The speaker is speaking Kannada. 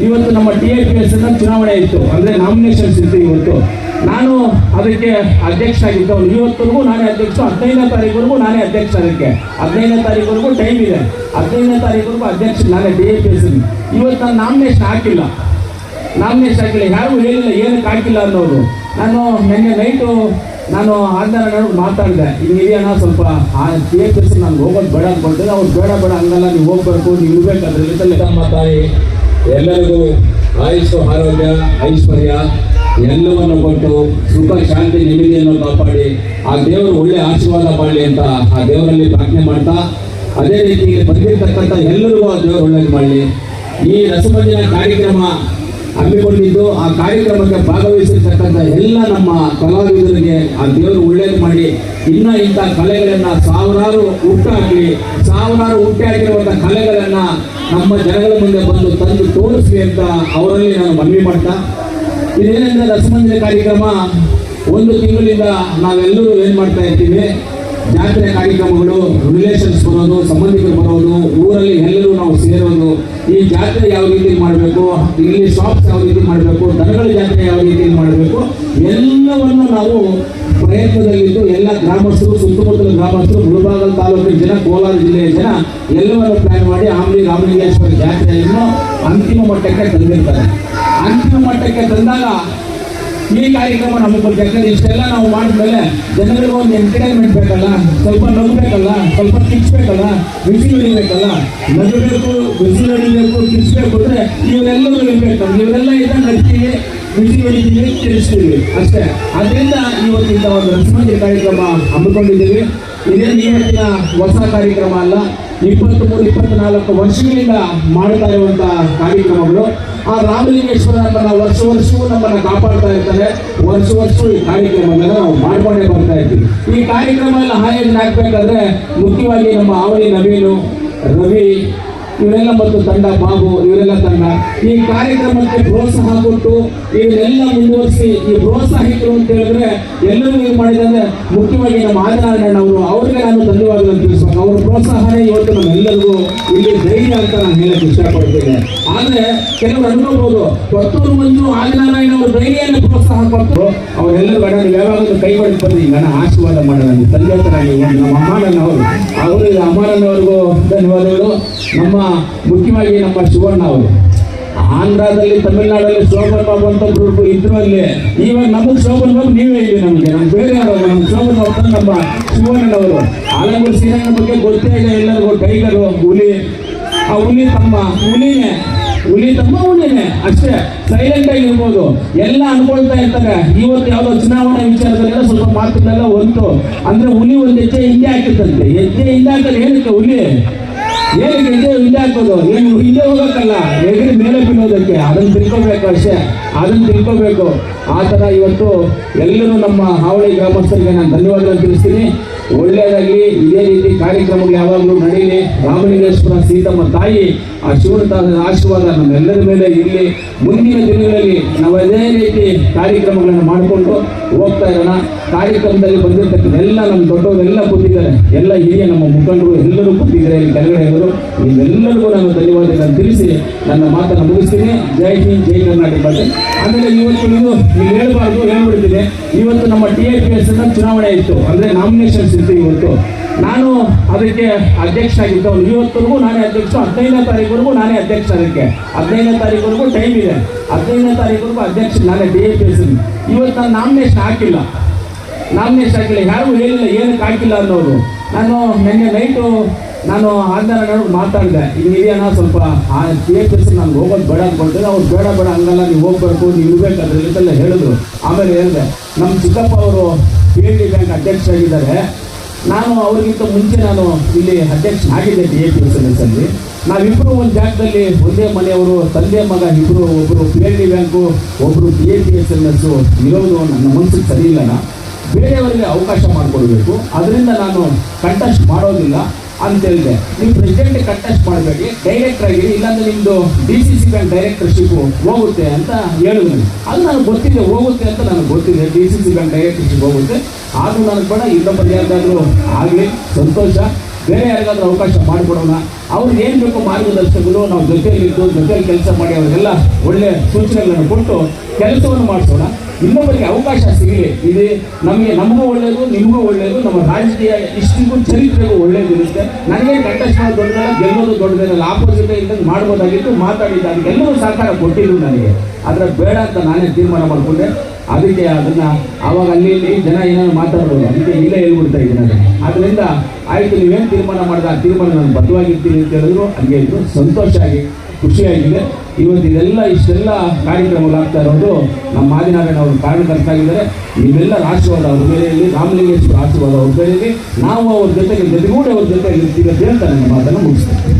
ಇವತ್ತು ನಮ್ಮ TIPS ಚುನಾವಣೆ ಇತ್ತು, ಅಂದರೆ ನಾಮಿನೇಷನ್ಸ್ ಇತ್ತು ಇವತ್ತು. ನಾನು ಅದಕ್ಕೆ ಅಧ್ಯಕ್ಷ ಆಗಿದ್ದು. ಇವತ್ತರೆಗೂ ನಾನೇ ಅಧ್ಯಕ್ಷ, 15ನೇ ತಾರೀಕುವರೆಗೂ ನಾನೇ ಅಧ್ಯಕ್ಷ. ಅದಕ್ಕೆ 15ನೇ ತಾರೀಕುವರೆಗೂ ಟೈಮ್ ಇದೆ. 15ನೇ ತಾರೀಕುವರೆಗೂ ಅಧ್ಯಕ್ಷ ನಾನೇ TIPS. ಇವತ್ತು ನಾನು ನಾಮಿನೇಷನ್ ಹಾಕಿಲ್ಲ, ಯಾರಿಗೂ ಹೇಳಿಲ್ಲ ಏನಕ್ಕೆ ಹಾಕಿಲ್ಲ ಅನ್ನೋದು. ನಾನು ನಿನ್ನೆ ನೈಟು ನಾನು ಆಧಾರ ಮಾತಾಡಿದೆ, ಹಿಂಗಿದೆಯಣ್ಣ ಸ್ವಲ್ಪ TIPS ನಾನು ಹೋಗೋದು ಬೇಡ ಅಂದ್ಕೊಳ್ತೇನೆ. ಅವ್ರು ಬೇಡ ಹಂಗಲ್ಲ, ನೀವು ಹೋಗ್ಬೇಕು, ನೀವು ಇರಬೇಕಾದ್ರೆ ಮಾತಾಡಿ ಎಲ್ಲರಿಗೂ ಆಯುಷ್ ಆರೋಗ್ಯ ಐಶ್ವರ್ಯ ಎಲ್ಲವನ್ನು ಕೊಟ್ಟು ಸುಖ ಶಾಂತಿ ನೆಮ್ಮದಿಯನ್ನು ಕಾಪಾಡಿ ಆ ದೇವರು ಒಳ್ಳೆ ಆಶೀರ್ವಾದ ಮಾಡಲಿ ಅಂತ ಆ ದೇವರಲ್ಲಿ ಪ್ರಾರ್ಥನೆ ಮಾಡ್ತಾ, ಅದೇ ರೀತಿ ಬಂದಿರತಕ್ಕಂಥ ಎಲ್ಲರಿಗೂ ಆ ದೇವರು ಒಳ್ಳೇದು ಮಾಡಲಿ. ಈ ರಸಮಂಜನ ಕಾರ್ಯಕ್ರಮ ಹಮ್ಮಿಕೊಂಡಿದ್ದು, ಆ ಕಾರ್ಯಕ್ರಮಕ್ಕೆ ಭಾಗವಹಿಸಿರ್ತಕ್ಕಂಥ ಎಲ್ಲ ನಮ್ಮ ಕಲಾವಿದರಿಗೆ ಆ ದೇವರು ಒಳ್ಳೇದು ಮಾಡಿ, ಇನ್ನ ಇಂಥ ಕಲೆಗಳನ್ನ ಸಾವಿರಾರು ಹುಟ್ಟಾಕಿರುವಂಥ ಕಲೆಗಳನ್ನ ನಮ್ಮ ಜನಗಳ ಮುಂದೆ ಬಂದು ತಂದು ತೋರಿಸ್ಲಿ ಅಂತ ಅವರಲ್ಲಿ ನಾನು ಮನವಿ ಮಾಡ್ತಾ, ಇದೇನೆಂದ್ರೆ ರಸಮಂಜನ ಕಾರ್ಯಕ್ರಮ 1 ತಿಂಗಳಿಂದ ನಾವೆಲ್ಲರೂ ಏನು ಮಾಡ್ತಾ ಇರ್ತೀವಿ, ಜಾತ್ರೆ ಕಾರ್ಯಕ್ರಮಗಳು, ರಿಲೇಷನ್ಸ್ ಬರೋದು, ಸಂಬಂಧಿಕರು ಬರೋದು, ಊರಲ್ಲಿ ಎಲ್ಲರೂ ನಾವು ಸೇರೋದು, ಈ ಜಾತ್ರೆ ಯಾವ ರೀತಿ ಮಾಡಬೇಕು, ಇಲ್ಲಿ ಶಾಪ್ಸ್ ಯಾವ ರೀತಿ ಮಾಡಬೇಕು, ದನಗಳ ಜಾತ್ರೆ ಯಾವ ರೀತಿ ಮಾಡಬೇಕು, ಎಲ್ಲವನ್ನು ನಾವು ಪ್ರಯತ್ನದಲ್ಲಿದ್ದು ಎಲ್ಲ ಗ್ರಾಮಸ್ಥರು, ಸುತ್ತಮುತ್ತಲ ಗ್ರಾಮಸ್ಥರು, ಮುಳಬಾಗಿಲು ತಾಲೂಕಿನ ಜನ, ಕೋಲಾರ ಜಿಲ್ಲೆಯ ಜನ ಎಲ್ಲವನ್ನು ಪ್ಲಾನ್ ಮಾಡಿ ರಾಮಲಿಂಗೇಶ್ವರ ಜಾತ್ರೆಯನ್ನು ಅಂತಿಮ ಮಟ್ಟಕ್ಕೆ ತಂದಿರ್ತಾರೆ. ಅಂತಿಮ ಮಟ್ಟಕ್ಕೆ ತಂದಾಗ ಈ ಕಾರ್ಯಕ್ರಮ ನಮಗೆ ಬಗ್ಗೆ, ಯಾಕಂದ್ರೆ ಇಷ್ಟೆಲ್ಲ ನಾವು ಮಾಡಿದ್ಮೇಲೆ ಜನಗಳಿಗೆ ಒಂದು ಎಂಟರ್ಟೈನ್ಮೆಂಟ್ ಬೇಕಲ್ಲ, ಸ್ವಲ್ಪ ನಗಬೇಕಲ್ಲ, ಸ್ವಲ್ಪ ಕಿಚ್ಬೇಕಲ್ಲ, ಬಿಸಿ ಹೊಡಿಬೇಕಲ್ಲ, ನಗಬೇಕು, ಬಿಸಿ ಹೊಡಿಬೇಕು, ಕಿಚ್ಬೇಕು ಅಂದ್ರೆ ಇವರೆಲ್ಲರೂ ಇರಬೇಕು. ಇವರೆಲ್ಲ ಇದ್ದಾಗ ನಗ್ತೀವಿ, ಬಿಸಿ ಹೊಡಿತೀವಿ, ತಿಳಿಸ್ತೀವಿ ಅಷ್ಟೇ. ಅದರಿಂದ ಇವತ್ತಿಂದ ಒಂದು ರಸಮಂಜನ ಕಾರ್ಯಕ್ರಮ ಹಮ್ಮಿಕೊಂಡಿದ್ದೀವಿ. ಇದೇನು ಇವತ್ತಿನ ಹೊಸ ಕಾರ್ಯಕ್ರಮ ಅಲ್ಲ, 23-24 ವರ್ಷಗಳಿಂದ ಮಾಡ್ತಾ ಇರುವಂತ ಕಾರ್ಯಕ್ರಮಗಳು. ಆ ರಾಮಲಿಂಗೇಶ್ವರ ವರ್ಷವೂ ನಮ್ಮನ್ನು ಕಾಪಾಡ್ತಾ ಇರ್ತಾರೆ. ವರ್ಷವೂ ಈ ಕಾರ್ಯಕ್ರಮಗಳನ್ನ ನಾವು ಮಾಡ್ಕೊಂಡೇ ಬರ್ತಾ ಇರ್ತೀವಿ. ಈ ಕಾರ್ಯಕ್ರಮ ಎಲ್ಲ ಆಯೋಜನೆ ಆಗ್ಬೇಕಾದ್ರೆ ಮುಖ್ಯವಾಗಿ ನಮ್ಮ ಆವಳಿ ನವೀನು, ರವಿ ಇವರೆಲ್ಲ ಮತ್ತು ತಂಡ, ಬಾಬು ಇವರೆಲ್ಲ ತಂಡ ಈ ಕಾರ್ಯಕ್ರಮಕ್ಕೆ ಪ್ರೋತ್ಸಾಹ ಕೊಟ್ಟು ಇವನ್ನೆಲ್ಲ ಮುಂದುವರಿಸಿ, ಈ ಪ್ರೋತ್ಸಾಹಿಕರು ಅಂತ ಹೇಳಿದ್ರೆ ಎಲ್ಲರೂ ಏನು ಮಾಡಿದಂದ್ರೆ ಮುಖ್ಯವಾಗಿ ನಮ್ಮ ಆದಿನಾರಾಯಣವರು, ಅವ್ರಿಗೆ ನಾನು ಧನ್ಯವಾದಗಳನ್ನು ತಿಳಿಸ್ಬೇಕು. ಅವ್ರ ಪ್ರೋತ್ಸಾಹನೇ ಇವತ್ತು ನಮ್ಮೆಲ್ಲರಿಗೂ ಇಲ್ಲಿ ಧೈರ್ಯ ಅಂತ ನಾನು ಹೇಳಕ್ಕೆ ಇಷ್ಟಪಡ್ತೇನೆ. ಆದರೆ ಕೆಲವರು ಅನ್ಕೋಬಹುದು, ಕೊತ್ತೂರು ಮಂಜು ಆದಿನಾರಾಯಣ ಅವರು ಧೈರ್ಯವನ್ನು ಪ್ರೋತ್ಸಾಹ ಕೊಟ್ಟು ಅವರೆಲ್ಲರೂ ಬೇಡ, ನೀವು ಯಾವಾಗಲೂ ಕೈ ಮಾಡಿ ಬಂದು ಈಗ ನಾನು ಆಶೀರ್ವಾದ ಮಾಡೋಣ, ನೀವು ತಂದೆ ಹತ್ರ ನಮ್ಮ ಅವರಿಗೆ ಅಮ್ಮನವ್ರಿಗೂ ಧನ್ಯವಾದಗಳು. ನಮ್ಮ ಮುಖ್ಯವಾಗಿ ನಮ್ಮ ಶಿವಣ್ಣ ಅವರು ಆಂಧ್ರದಲ್ಲಿ, ತಮಿಳುನಾಡಲ್ಲಿ ಶೋಭನ್ ಬಾಬು ಅಂತ ಗ್ರೂಪ್ ಇದ್ರು. ಅಲ್ಲಿ ಇವಾಗ ನಮಗೆ ಶೋಭನ್ ಬಾಬು ನೀವೇ ಇಲ್ಲಿ, ನಮಗೆ ಬೇರೆ ಯಾರು, ನಮ್ಮ ಶೋಭನ್ ಬಾಬು ನಮ್ಮ ಶಿವಣ್ಣನವರು. ಆಲಂಗೂರು ಶ್ರೀರಂಗ ಬಗ್ಗೆ ಗೊತ್ತೇ ಇಲ್ಲ ಎಲ್ಲರಿಗೂ. ಟೈಗರು, ಹುಲಿ, ಆ ಹುಲಿ ತಮ್ಮ ಹುಲಿನೇ ಅಷ್ಟೇ, ಸೈಲೆಂಟ್ ಆಗಿ ಇರ್ಬೋದು, ಎಲ್ಲ ಅನ್ಕೊಳ್ತಾ ಇರ್ತಾರೆ. ಇವತ್ತು ಯಾವುದೋ ಚುನಾವಣೆ ವಿಚಾರದಲ್ಲೆಲ್ಲ ಸ್ವಲ್ಪ ಮಾತುಗಳೆಲ್ಲ ಹೊಂಟು ಅಂದ್ರೆ ಹುಲಿ ಒಂದು ಹೆಜ್ಜೆ ಹಿಂದೆ ಹಾಕಿರ್ತಂತೆ. ಹೆಜ್ಜೆ ಹಿಂದೆ ಹಾಕಲು ಏನಕ್ಕೆ ಹುಲಿ, ಏನಕ್ಕೆ ಹಿಂದೆ ಹಾಕೋದು, ಏನು ಹಿಂದೆ ಹೋಗಕ್ಕಲ್ಲ, ಎದುರು ಮೇಲೆ ಬೀಳೋದಕ್ಕೆ. ಅದನ್ನು ತಿಳ್ಕೋಬೇಕು ಅಷ್ಟೇ, ಅದನ್ನು ತಿಳ್ಕೋಬೇಕು. ಆ ಥರ ಇವತ್ತು ಎಲ್ಲರೂ ನಮ್ಮ ಹಾವಳಿ ಗ್ರಾಮಸ್ಥರಿಗೆ ನಾನು ಧನ್ಯವಾದಗಳನ್ನು ತಿಳಿಸ್ತೀನಿ. ಒಳ್ಳೆಯದಾಗಲಿ, ಇದೇ ರೀತಿ ಕಾರ್ಯಕ್ರಮಗಳು ಯಾವಾಗಲೂ ನಡೀಲಿ. ರಾಮಲಿಂಗೇಶ್ವರ ಸೀತಮ್ಮ ತಾಯಿ ಆ ಶಿವನ ಆಶೀರ್ವಾದ ನಮ್ಮೆಲ್ಲರ ಮೇಲೆ ಇರಲಿ. ಮುಂದಿನ ದಿನಗಳಲ್ಲಿ ನಾವು ಅದೇ ರೀತಿ ಕಾರ್ಯಕ್ರಮಗಳನ್ನು ಮಾಡಿಕೊಂಡು ಹೋಗ್ತಾ ಇರೋಣ. ಕಾರ್ಯಕ್ರಮದಲ್ಲಿ ಬಂದಿರತಕ್ಕಂಥ ಎಲ್ಲ ನಮ್ಮ ದೊಡ್ಡವರೆಲ್ಲ ಕೂತಿದ್ದಾರೆ, ಎಲ್ಲ ಹಿರಿಯ ನಮ್ಮ ಮುಖಂಡರು ಎಲ್ಲರೂ ಕೂತಿದ್ದಾರೆ ಇಲ್ಲಿ ಕೆಳಗಡೆ ಇವರು. ಇವೆಲ್ಲರಿಗೂ ನಾನು ಧನ್ಯವಾದಗಳನ್ನು ತಿಳಿಸಿ ನನ್ನ ಮಾತನ್ನು ಮುಗಿಸ್ತೀನಿ. ಜೈ ಹಿಂದ್, ಜೈ ಕರ್ನಾಟಕ. ಆಮೇಲೆ ಇವತ್ತು ನೀವು ಹೇಳ್ಬಿಡ್ತೀನಿ, ಇವತ್ತು ನಮ್ಮ TIPS ಚುನಾವಣೆ ಇತ್ತು, ಅಂದರೆ ನಾಮಿನೇಷನ್ಸ್ ಇತ್ತು ಇವತ್ತು. ನಾನು ಅದಕ್ಕೆ ಅಧ್ಯಕ್ಷ ಆಗಿದ್ದು. ಇವತ್ತರೆಗೂ ನಾನೇ ಅಧ್ಯಕ್ಷ, 15ನೇ ತಾರೀಕುವರೆಗೂ ನಾನೇ ಅಧ್ಯಕ್ಷ. ಅದಕ್ಕೆ 15ನೇ ತಾರೀಕುವರೆಗೂ ಟೈಮ್ ಇದೆ. 15ನೇ ತಾರೀಕುವರೆಗೂ ಅಧ್ಯಕ್ಷ ನಾನೇ TIPS. ಇವತ್ತು ನಾನು ನಾಮಿನೇಷನ್ ಹಾಕಿಲ್ಲ, ಯಾರಿಗೂ ಹೇಳಿಲ್ಲ ಏನಕ್ಕೆ ಹಾಕಿಲ್ಲ ಅನ್ನೋದು. ನಾನು ನಿನ್ನೆ ನೈಟು ನಾನು ಆಧಾರ ಮಾತಾಡಿದೆ, ಹಿಂಗಿದೆಯಣ್ಣ ಸ್ವಲ್ಪ TIPS ನಾನು ಹೋಗೋದು ಬೇಡ ಅಂದ್ಕೊಳ್ತೇನೆ. ಅವ್ರು ಬೇಡ ಹಂಗಲ್ಲ, ನೀವು ಹೋಗ್ಬೇಕು, ನೀವು ಇರಬೇಕಾದ್ರೆ ಇದೆಲ್ಲ ಹೇಳಿದ್ರು. ಆಮೇಲೆ ಹೇಳಿದೆ, ನಮ್ಮ ಚಿಕ್ಕಪ್ಪ ಅವರು PNB ಬ್ಯಾಂಕ್ ಅಧ್ಯಕ್ಷರಾಗಿದ್ದಾರೆ. ನಾನು ಅವ್ರಿಗಿಂತ ಮುಂಚೆ ನಾನು ಇಲ್ಲಿ ಅಧ್ಯಕ್ಷನಾಗಿದ್ದೆ TIPS ಅಲ್ಲಿ. ನಾವಿಬ್ಬರು ಒಂದು ಜಾಗದಲ್ಲಿ ಒಂದೇ ಮನೆಯವರು, ತಂದೆ ಮಗ ಇಬ್ಬರು, ಒಬ್ಬರು PNB ಬ್ಯಾಂಕು, ಒಬ್ಬರು TIPS ಇರೋದು ನನ್ನ ಮನಸ್ಸಿಗೆ ಸರಿ ಇಲ್ಲ. ಬೇರೆಯವರಿಗೆ ಅವಕಾಶ ಮಾಡಿಕೊಡ್ಬೇಕು, ಅದರಿಂದ ನಾನು ಕಂಟೆಸ್ಟ್ ಮಾಡೋದಿಲ್ಲ ಅಂತ ಹೇಳಿದೆ. ನೀವು ಪ್ರೆಸಿಡೆಂಟ್ ಕಂಟೆಸ್ಟ್ ಮಾಡಬೇಡಿ, ಡೈರೆಕ್ಟರ್ ಆಗಿರಿ, ಇಲ್ಲಾಂದ್ರೆ ನಿಮ್ಮದು DCC ಬ್ಯಾಂಕ್ ಡೈರೆಕ್ಟರ್ಶಿಪ್ ಹೋಗುತ್ತೆ ಅಂತ ಹೇಳಿದ್ರು. ಅದು ನನಗೆ ಗೊತ್ತಿದೆ, ಹೋಗುತ್ತೆ ಅಂತ ನನಗೆ ಗೊತ್ತಿದೆ, DCC ಬ್ಯಾಂಕ್ ಡೈರೆಕ್ಟರ್ಶಿಪ್ ಹೋಗುತ್ತೆ. ಆದರೂ ನನಗೆ ಬೇಡ, ಇನ್ನೊಬ್ಬರು ಯಾರಿಗಾದ್ರೂ ಆಗಲಿ, ಸಂತೋಷ, ಬೇರೆ ಯಾರಿಗಾದ್ರೂ ಅವಕಾಶ ಮಾಡಿಕೊಡೋಣ. ಅವ್ರಿಗೆ ಏನು ಬೇಕು ಮಾರ್ಗದರ್ಶಕರು ನಾವು ಜೊತೆಯಲ್ಲಿ ಕೆಲಸ ಮಾಡಿ ಅವರಿಗೆಲ್ಲ ಒಳ್ಳೆ ಸೂಚನೆಗಳನ್ನು ಕೊಟ್ಟು ಕೆಲಸವನ್ನು ಮಾಡಿಸೋಣ. ಇನ್ನೊಬ್ಬರಿಗೆ ಅವಕಾಶ ಸಿಗಲಿ, ಇದು ನಮಗೂ ಒಳ್ಳೆಯದು, ನಿಮಗೂ ಒಳ್ಳೆಯದು, ನಮ್ಮ ರಾಜಕೀಯ ಇಷ್ಟಿಗೂ ಚರಿತ್ರೆಗೂ ಒಳ್ಳೆಯದಿರುತ್ತೆ. ನನಗೆ ಕಂಟೆಸ್ಟ್ ಮಾಡೋದು ದೊಡ್ಡದಲ್ಲ, ಗೆಲ್ಲೋದು ದೊಡ್ಡದೇನಲ್ಲ, ಆಪೋಸಿಟ್ ಇದ್ದಂಗೆ ಮಾಡ್ಬೋದಾಗಿತ್ತು, ಮಾತಾಡಿದ್ದ ಅದಕ್ಕೆಲ್ಲರೂ ಸಹಕಾರ ಕೊಟ್ಟಿದ್ರು ನನಗೆ. ಆದರೆ ಬೇಡ ಅಂತ ನಾನೇ ತೀರ್ಮಾನ ಮಾಡಿಕೊಂಡೆ. ಅದಕ್ಕೆ ಅದನ್ನು ಆವಾಗ ಅಲ್ಲಿ ಜನ ಏನಾದ್ರು ಮಾತಾಡೋದು, ಅದಕ್ಕೆ ಇಲ್ಲೇ ಹೇಳ್ಬಿಡ್ತಾ ಇದ್ದೀನಿ. ಆದ್ದರಿಂದ ಆಯಿತು, ನೀವೇನು ತೀರ್ಮಾನ ಮಾಡಿದ ಆ ತೀರ್ಮಾನ ನಾನು ಬದ್ಧವಾಗಿರ್ತೀನಿ ಅಂತ ಹೇಳಿದ್ರು. ಹಂಗೆ ಇದ್ರು, ಸಂತೋಷ ಆಗಿ ಖುಷಿಯಾಗಿದೆ. ಇವತ್ತು ಇಷ್ಟೆಲ್ಲ ಕಾರ್ಯಕ್ರಮಗಳಾಗ್ತಾ ಇರೋದು ನಮ್ಮ ಮಾದಿನಾರಾಯಣ ಅವರು ಕಾರಣಕರ್ತಾಗಿದ್ದಾರೆ. ನೀವೆಲ್ಲರ ಆಶೀರ್ವಾದ ಅವ್ರ ಬೇರೆಯಲ್ಲಿ, ರಾಮಲಿಂಗೇಶ್ವರ ಆಶೀರ್ವಾದ ಅವ್ರ ಬೇರೆಯಲ್ಲಿ, ನಾವು ಅವ್ರ ಜೊತೆಗೆ ಜೊತೆಗೂಡಿ ಅವ್ರ ಜೊತೆಗೆ ಇರ್ತೀವಿ ಅಂತ ನನ್ನ ಮಾತನ್ನು ಮುಗಿಸ್ತೇನೆ.